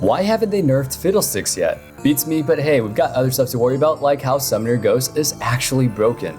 Why haven't they nerfed Fiddlesticks yet? Beats me, but hey, we've got other stuff to worry about, like how Summoner Ghost is actually broken.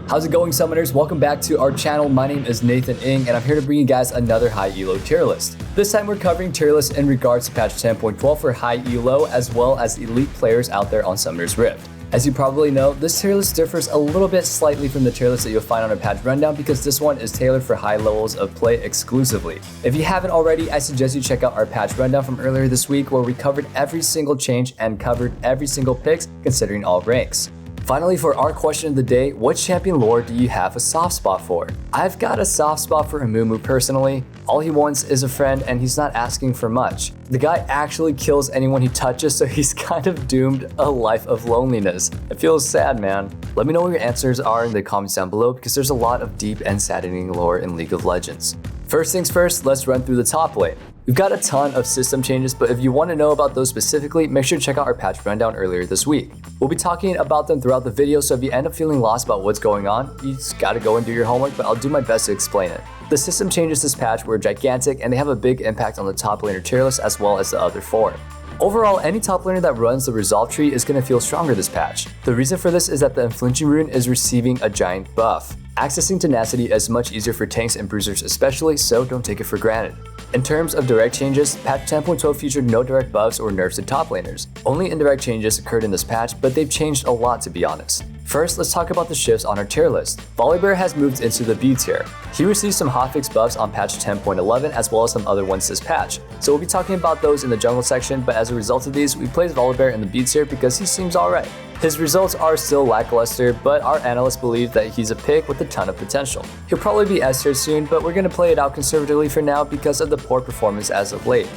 How's it going, Summoners? Welcome back to our channel. My name is Nathan Ng, and I'm here to bring you guys another high ELO tier list. This time we're covering tier lists in regards to patch 10.12 for high ELO, as well as elite players out there on Summoner's Rift. As you probably know, this tier list differs a little bit slightly from the tier list that you'll find on a patch rundown because this one is tailored for high levels of play exclusively. If you haven't already, I suggest you check out our patch rundown from earlier this week where we covered every single change and covered every single picks considering all ranks. Finally, for our question of the day, what champion lore do you have a soft spot for? I've got a soft spot for Amumu personally. All he wants is a friend and he's not asking for much. The guy actually kills anyone he touches, so he's kind of doomed a life of loneliness. It feels sad, man. Let me know what your answers are in the comments down below because there's a lot of deep and saddening lore in League of Legends. First things first, let's run through the top lane. We've got a ton of system changes, but if you want to know about those specifically, make sure to check out our patch rundown earlier this week. We'll be talking about them throughout the video, so if you end up feeling lost about what's going on, you just gotta go and do your homework, but I'll do my best to explain it. The system changes this patch were gigantic, and they have a big impact on the top laner tier list as well as the other four. Overall, any top laner that runs the resolve tree is going to feel stronger this patch. The reason for this is that the Unflinching rune is receiving a giant buff. Accessing tenacity is much easier for tanks and bruisers especially, so don't take it for granted. In terms of direct changes, patch 10.12 featured no direct buffs or nerfs to top laners. Only indirect changes occurred in this patch, but they've changed a lot to be honest. First, let's talk about the shifts on our tier list. Volibear has moved into the B tier. He received some hotfix buffs on patch 10.11 as well as some other ones this patch. So we'll be talking about those in the jungle section, but as a result of these, we placed Volibear in the B tier because he seems alright. His results are still lackluster, but our analysts believe that he's a pick with a ton of potential. He'll probably be S tier soon, but we're going to play it out conservatively for now because of the poor performance as of late.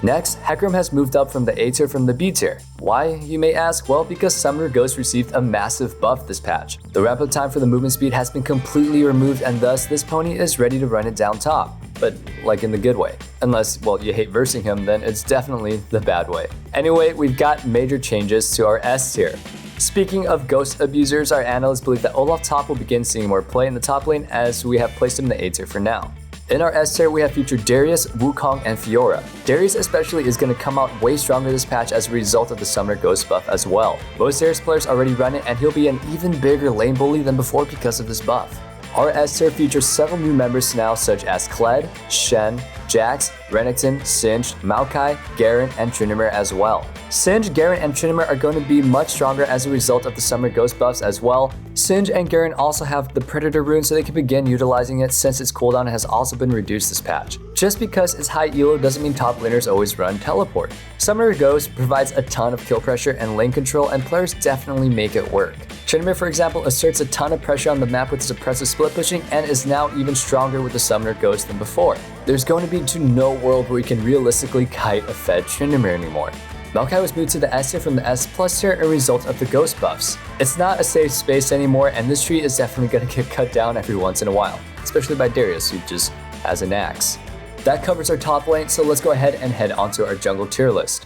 Next, Hecarim has moved up from the A tier from the B tier. Why, you may ask? Well, because Summoner Ghost received a massive buff this patch. The ramp-up time for the movement speed has been completely removed, and thus this pony is ready to run it down top. But like in the good way. Unless, well, you hate versing him, then it's definitely the bad way. Anyway, we've got major changes to our S tier. Speaking of ghost abusers, our analysts believe that Olaf Top will begin seeing more play in the top lane as we have placed him in the A tier for now. In our S tier, we have featured Darius, Wukong, and Fiora. Darius especially is going to come out way stronger this patch as a result of the Summoner Ghost buff as well. Most Darius players already run it, and he'll be an even bigger lane bully than before because of this buff. Our S tier features several new members now such as Kled, Shen, Jax, Renekton, Singed, Maokai, Garen, and Tryndamere as well. Singed, Garen, and Tryndamere are going to be much stronger as a result of the Summoner Ghost buffs as well. Singed and Garen also have the Predator rune, so they can begin utilizing it since its cooldown has also been reduced this patch. Just because it's high ELO doesn't mean top laners always run teleport. Summoner Ghost provides a ton of kill pressure and lane control, and players definitely make it work. Tryndamere, for example, asserts a ton of pressure on the map with suppressive split pushing and is now even stronger with the Summoner Ghost than before. There's going to be no world where you can realistically kite a fed Tryndamere anymore. Maokai was moved to the S tier from the S plus tier as a result of the ghost buffs. It's not a safe space anymore, and this tree is definitely going to get cut down every once in a while, especially by Darius, who just has an axe. That covers our top lane, so let's go ahead and head onto our jungle tier list.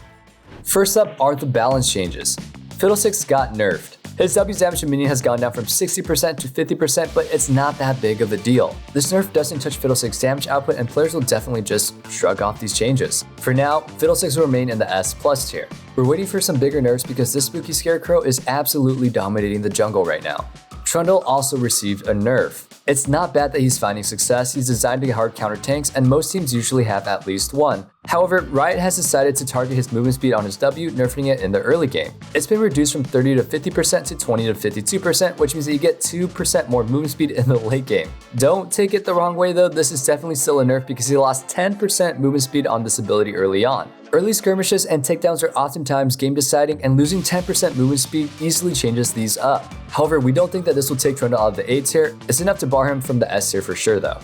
First up are the balance changes. Fiddlesticks got nerfed. His W damage to minion has gone down from 60% to 50%, but it's not that big of a deal. This nerf doesn't touch Fiddlesticks' damage output, and players will definitely just shrug off these changes. For now, Fiddlesticks will remain in the S plus tier. We're waiting for some bigger nerfs because this spooky scarecrow is absolutely dominating the jungle right now. Trundle also received a nerf. It's not bad that he's finding success. He's designed to hard counter tanks, and most teams usually have at least one. However, Riot has decided to target his movement speed on his W, nerfing it in the early game. It's been reduced from 30 to 50% to 20 to 52%, which means that you get 2% more movement speed in the late game. Don't take it the wrong way though, this is definitely still a nerf because he lost 10% movement speed on this ability early on. Early skirmishes and takedowns are oftentimes game deciding, and losing 10% movement speed easily changes these up. However, we don't think that this will take Trundle out of the A tier. It's enough to bar him from the S tier for sure though.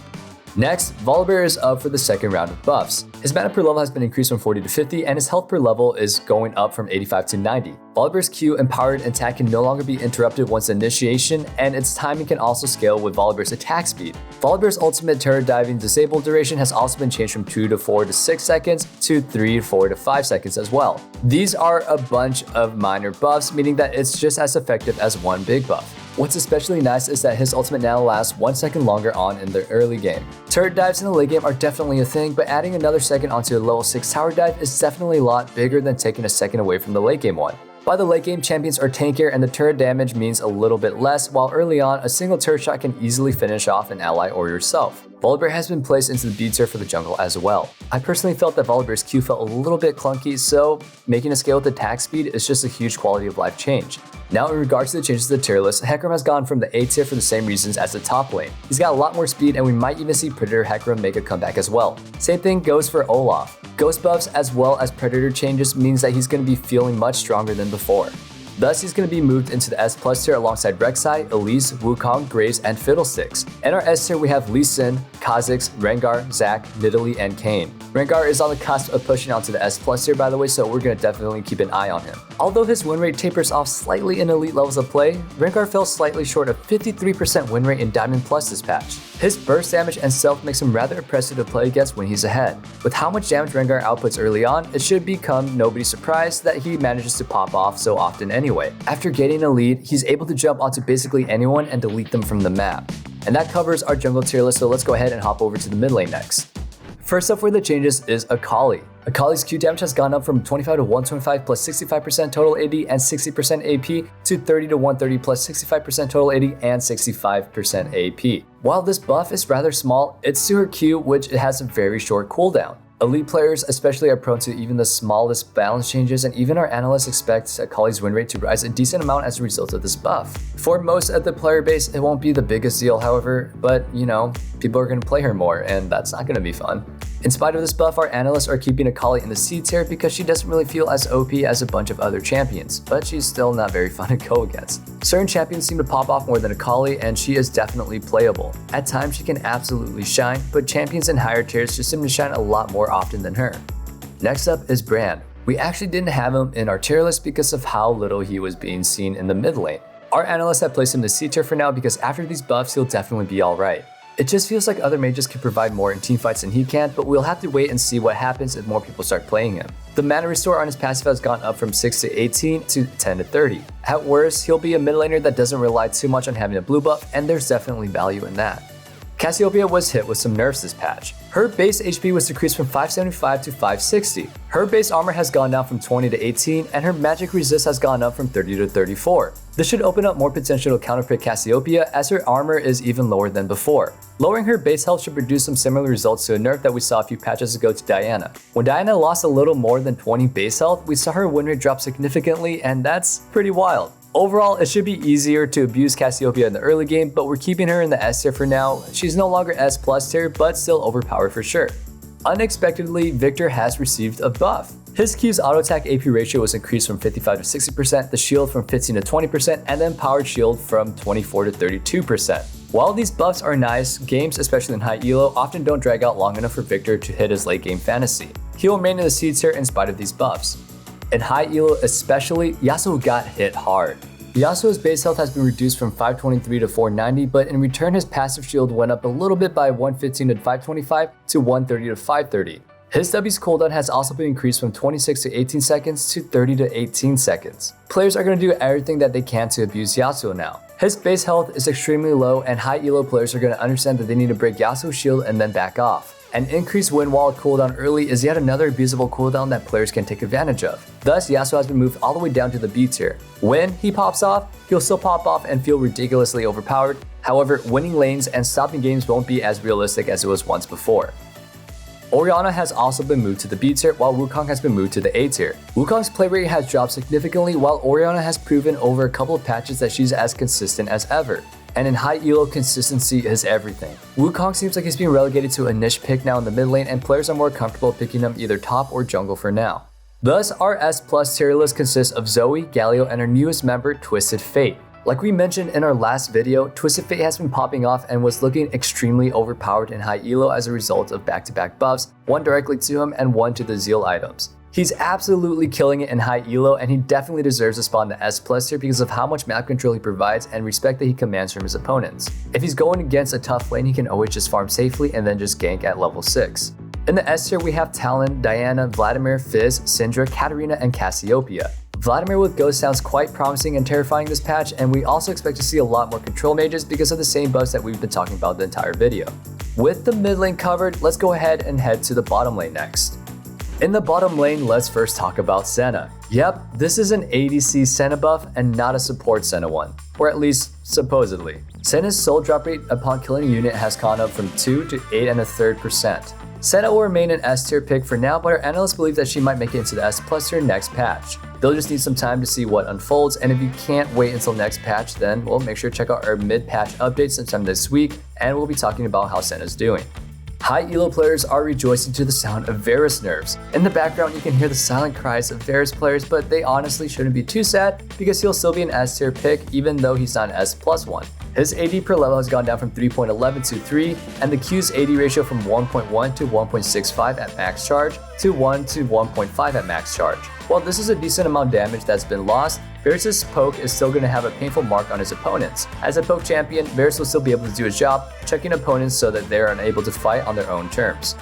Next, Volibear is up for the second round of buffs. His mana per level has been increased from 40 to 50, and his health per level is going up from 85 to 90. Volibear's Q empowered attack can no longer be interrupted once initiation, and its timing can also scale with Volibear's attack speed. Volibear's ultimate turret diving disable duration has also been changed from 2 to 4 to 6 seconds to 3 to 4 to 5 seconds as well. These are a bunch of minor buffs, meaning that it's just as effective as one big buff. What's especially nice is that his ultimate now lasts 1 second longer on in the early game. Turret dives in the late game are definitely a thing, but adding another second onto a level 6 tower dive is definitely a lot bigger than taking a second away from the late game one. By the late game, champions are tankier and the turret damage means a little bit less, while early on, a single turret shot can easily finish off an ally or yourself. Volibear has been placed into the B tier for the jungle as well. I personally felt that Volibear's Q felt a little bit clunky, so making a scale with attack speed is just a huge quality of life change. Now in regards to the changes to the tier list, Hecarim has gone from the A tier for the same reasons as the top lane. He's got a lot more speed and we might even see Predator Hecarim make a comeback as well. Same thing goes for Olaf. Ghost buffs as well as Predator changes means that he's going to be feeling much stronger than before. Thus, he's going to be moved into the S+ tier alongside Rek'Sai, Elise, Wukong, Graves, and Fiddlesticks. In our S tier, we have Lee Sin, Kha'Zix, Rengar, Zac, Nidalee, and Kayn. Rengar is on the cusp of pushing onto the S+ tier by the way, so we're going to definitely keep an eye on him. Although his win rate tapers off slightly in elite levels of play, Rengar fell slightly short of 53% win rate in Diamond Plus this patch. His burst damage and stealth makes him rather impressive to play against when he's ahead. With how much damage Rengar outputs early on, it should become nobody's surprise that he manages to pop off so often anyway. After gaining a lead, he's able to jump onto basically anyone and delete them from the map. And that covers our jungle tier list, so let's go ahead and hop over to the mid lane next. First up for the changes is Akali. Akali's Q damage has gone up from 25 to 125 plus 65% total AD and 60% AP to 30 to 130 plus 65% total AD and 65% AP. While this buff is rather small, it's to her Q, which it has a very short cooldown. Elite players especially are prone to even the smallest balance changes, and even our analysts expect Akali's win rate to rise a decent amount as a result of this buff. For most of the player base, it won't be the biggest deal however, but you know, people are going to play her more and that's not going to be fun. In spite of this buff, our analysts are keeping Akali in the C tier because she doesn't really feel as OP as a bunch of other champions, but she's still not very fun to go against. Certain champions seem to pop off more than Akali, and she is definitely playable. At times she can absolutely shine, but champions in higher tiers just seem to shine a lot more often than her. Next up is Brand. We actually didn't have him in our tier list because of how little he was being seen in the mid lane. Our analysts have placed him in the C tier for now because after these buffs he'll definitely be alright. It just feels like other mages can provide more in teamfights than he can, but we'll have to wait and see what happens if more people start playing him. The mana restore on his passive has gone up from 6 to 18 to 10 to 30. At worst, he'll be a mid laner that doesn't rely too much on having a blue buff, and there's definitely value in that. Cassiopeia was hit with some nerfs this patch. Her base HP was decreased from 575 to 560. Her base armor has gone down from 20 to 18, and her magic resist has gone up from 30 to 34. This should open up more potential to counterpick Cassiopeia as her armor is even lower than before. Lowering her base health should produce some similar results to a nerf that we saw a few patches ago to Diana. When Diana lost a little more than 20 base health, we saw her win rate drop significantly, and that's pretty wild. Overall, it should be easier to abuse Cassiopeia in the early game, but we're keeping her in the S tier for now. She's no longer S+ tier, but still overpowered for sure. Unexpectedly, Victor has received a buff. His Q's auto attack AP ratio was increased from 55 to 60%, the shield from 15 to 20%, and the empowered shield from 24 to 32%. While these buffs are nice, games, especially in high ELO, often don't drag out long enough for Victor to hit his late game fantasy. He will remain in the C tier in spite of these buffs. In high ELO especially, Yasuo got hit hard. Yasuo's base health has been reduced from 523 to 490, but in return his passive shield went up a little bit by 115 to 525 to 130 to 530. His W's cooldown has also been increased from 26 to 18 seconds to 30 to 18 seconds. Players are going to do everything that they can to abuse Yasuo now. His base health is extremely low, and high ELO players are going to understand that they need to break Yasuo's shield and then back off. An increased wind wall cooldown early is yet another abusable cooldown that players can take advantage of. Thus, Yasuo has been moved all the way down to the B tier. When he pops off, he'll still pop off and feel ridiculously overpowered. However, winning lanes and stopping games won't be as realistic as it was once before. Orianna has also been moved to the B tier, while Wukong has been moved to the A tier. Wukong's play rate has dropped significantly, while Orianna has proven over a couple of patches that she's as consistent as ever. And in high ELO, consistency is everything. Wukong seems like he's being relegated to a niche pick now in the mid lane, and players are more comfortable picking him either top or jungle for now. Thus, our S+ tier list consists of Zoe, Galio, and our newest member, Twisted Fate. Like we mentioned in our last video, Twisted Fate has been popping off and was looking extremely overpowered in high ELO as a result of back-to-back buffs, one directly to him and one to the Zeal items. He's absolutely killing it in high ELO, and he definitely deserves a spot in the S+ tier because of how much map control he provides and respect that he commands from his opponents. If he's going against a tough lane, he can always just farm safely and then just gank at level 6. In the S tier, we have Talon, Diana, Vladimir, Fizz, Syndra, Katarina, and Cassiopeia. Vladimir with Ghost sounds quite promising and terrifying this patch, and we also expect to see a lot more control mages because of the same buffs that we've been talking about the entire video. With the mid lane covered, let's go ahead and head to the bottom lane next. In the bottom lane, let's first talk about Senna. Yep, this is an ADC Senna buff and not a support Senna one, or at least supposedly. Senna's soul drop rate upon killing a unit has gone up from 2 to 8.33%. Senna will remain an S tier pick for now, but our analysts believe that she might make it into the S plus tier next patch. They'll just need some time to see what unfolds, and if you can't wait until next patch, then we'll make sure to check out our mid-patch update sometime this week, and we'll be talking about how Senna's doing. High elo players are rejoicing to the sound of Varus nerfs. In the background, you can hear the silent cries of Varus players, but they honestly shouldn't be too sad because he'll still be an S tier pick even though he's not an S plus one. His AD per level has gone down from 3.11 to 3, and the Q's AD ratio from 1.1 to 1.65 at max charge to 1 to 1.5 at max charge. While this is a decent amount of damage that's been lost, Varus' poke is still going to have a painful mark on his opponents. As a poke champion, Varus will still be able to do his job, checking opponents so that they are unable to fight on their own terms.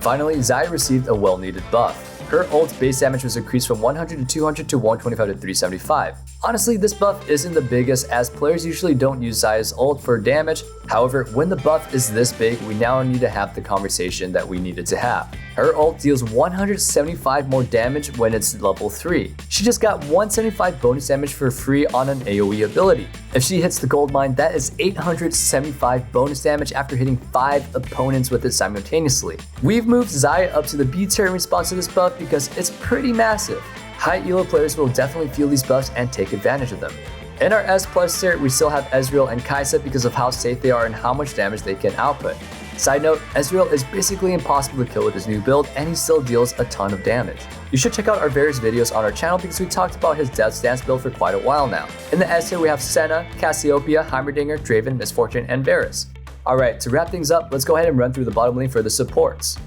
Finally, Xayah received a well-needed buff. Her ult base damage was increased from 100 to 200 to 125 to 375. Honestly, this buff isn't the biggest as players usually don't use Xayah's ult for damage. However, when the buff is this big, we now need to have the conversation that we needed to have. Her ult deals 175 more damage when it's level 3. She just got 175 bonus damage for free on an AoE ability. If she hits the gold mine, that is 875 bonus damage after hitting 5 opponents with it simultaneously. We've moved Xayah up to the B tier in response to this buff because it's pretty massive. High elo players will definitely feel these buffs and take advantage of them. In our S plus tier, we still have Ezreal and Kai'Sa because of how safe they are and how much damage they can output. Side note, Ezreal is basically impossible to kill with his new build, and he still deals a ton of damage. You should check out our various videos on our channel because we talked about his Death Stance build for quite a while now. In the S tier, we have Senna, Cassiopeia, Heimerdinger, Draven, Misfortune, and Varus. Alright, to wrap things up, let's go ahead and run through the bottom lane for the supports.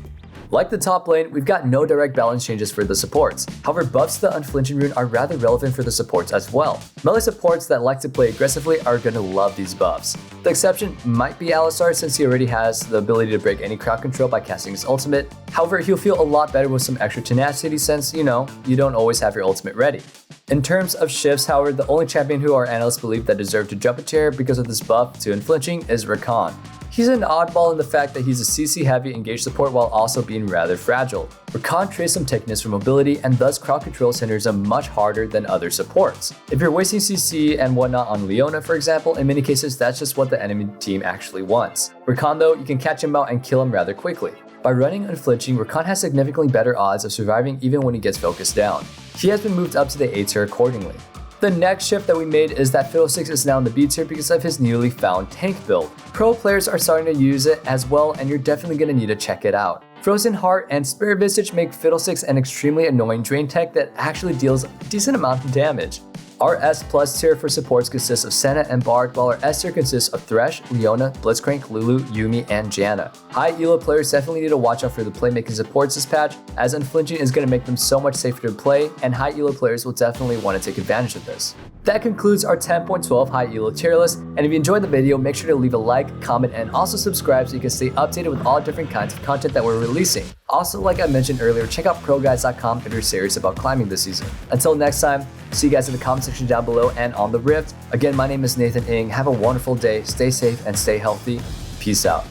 Like the top lane, we've got no direct balance changes for the supports. However, buffs to the Unflinching rune are rather relevant for the supports as well. Melee supports that like to play aggressively are going to love these buffs. The exception might be Alistar since he already has the ability to break any crowd control by casting his ultimate. However, he'll feel a lot better with some extra tenacity since, you don't always have your ultimate ready. In terms of shifts, however, the only champion who our analysts believe that deserve to jump a tier because of this buff to Unflinching is Rakan. He's an oddball in the fact that he's a CC heavy engaged support while also being rather fragile. Rakan trades some techiness for mobility and thus crowd controls hinders him much harder than other supports. If you're wasting CC and whatnot on Leona for example, in many cases that's just what the enemy team actually wants. Rakan though, you can catch him out and kill him rather quickly. By running Unflinching, Rakan has significantly better odds of surviving even when he gets focused down. He has been moved up to the A tier accordingly. The next shift that we made is that Fiddlesticks is now in the B tier because of his newly found tank build. Pro players are starting to use it as well, and you're definitely going to need to check it out. Frozen Heart and Spirit Visage make Fiddlesticks an extremely annoying drain tech that actually deals a decent amount of damage. Our S plus tier for supports consists of Senna and Bard, while our S tier consists of Thresh, Leona, Blitzcrank, Lulu, Yuumi, and Janna. High elo players definitely need to watch out for the playmaking supports this patch, as Unflinching is going to make them so much safer to play, and high elo players will definitely want to take advantage of this. That concludes our 10.12 high elo tier list, and if you enjoyed the video, make sure to leave a like, comment, and also subscribe so you can stay updated with all different kinds of content that we're releasing. Also, like I mentioned earlier, check out ProGuides.com if you're serious about climbing this season. Until next time, see you guys in the comment section down below and on the Rift. Again, my name is Nathan Ng. Have a wonderful day, stay safe, and stay healthy. Peace out.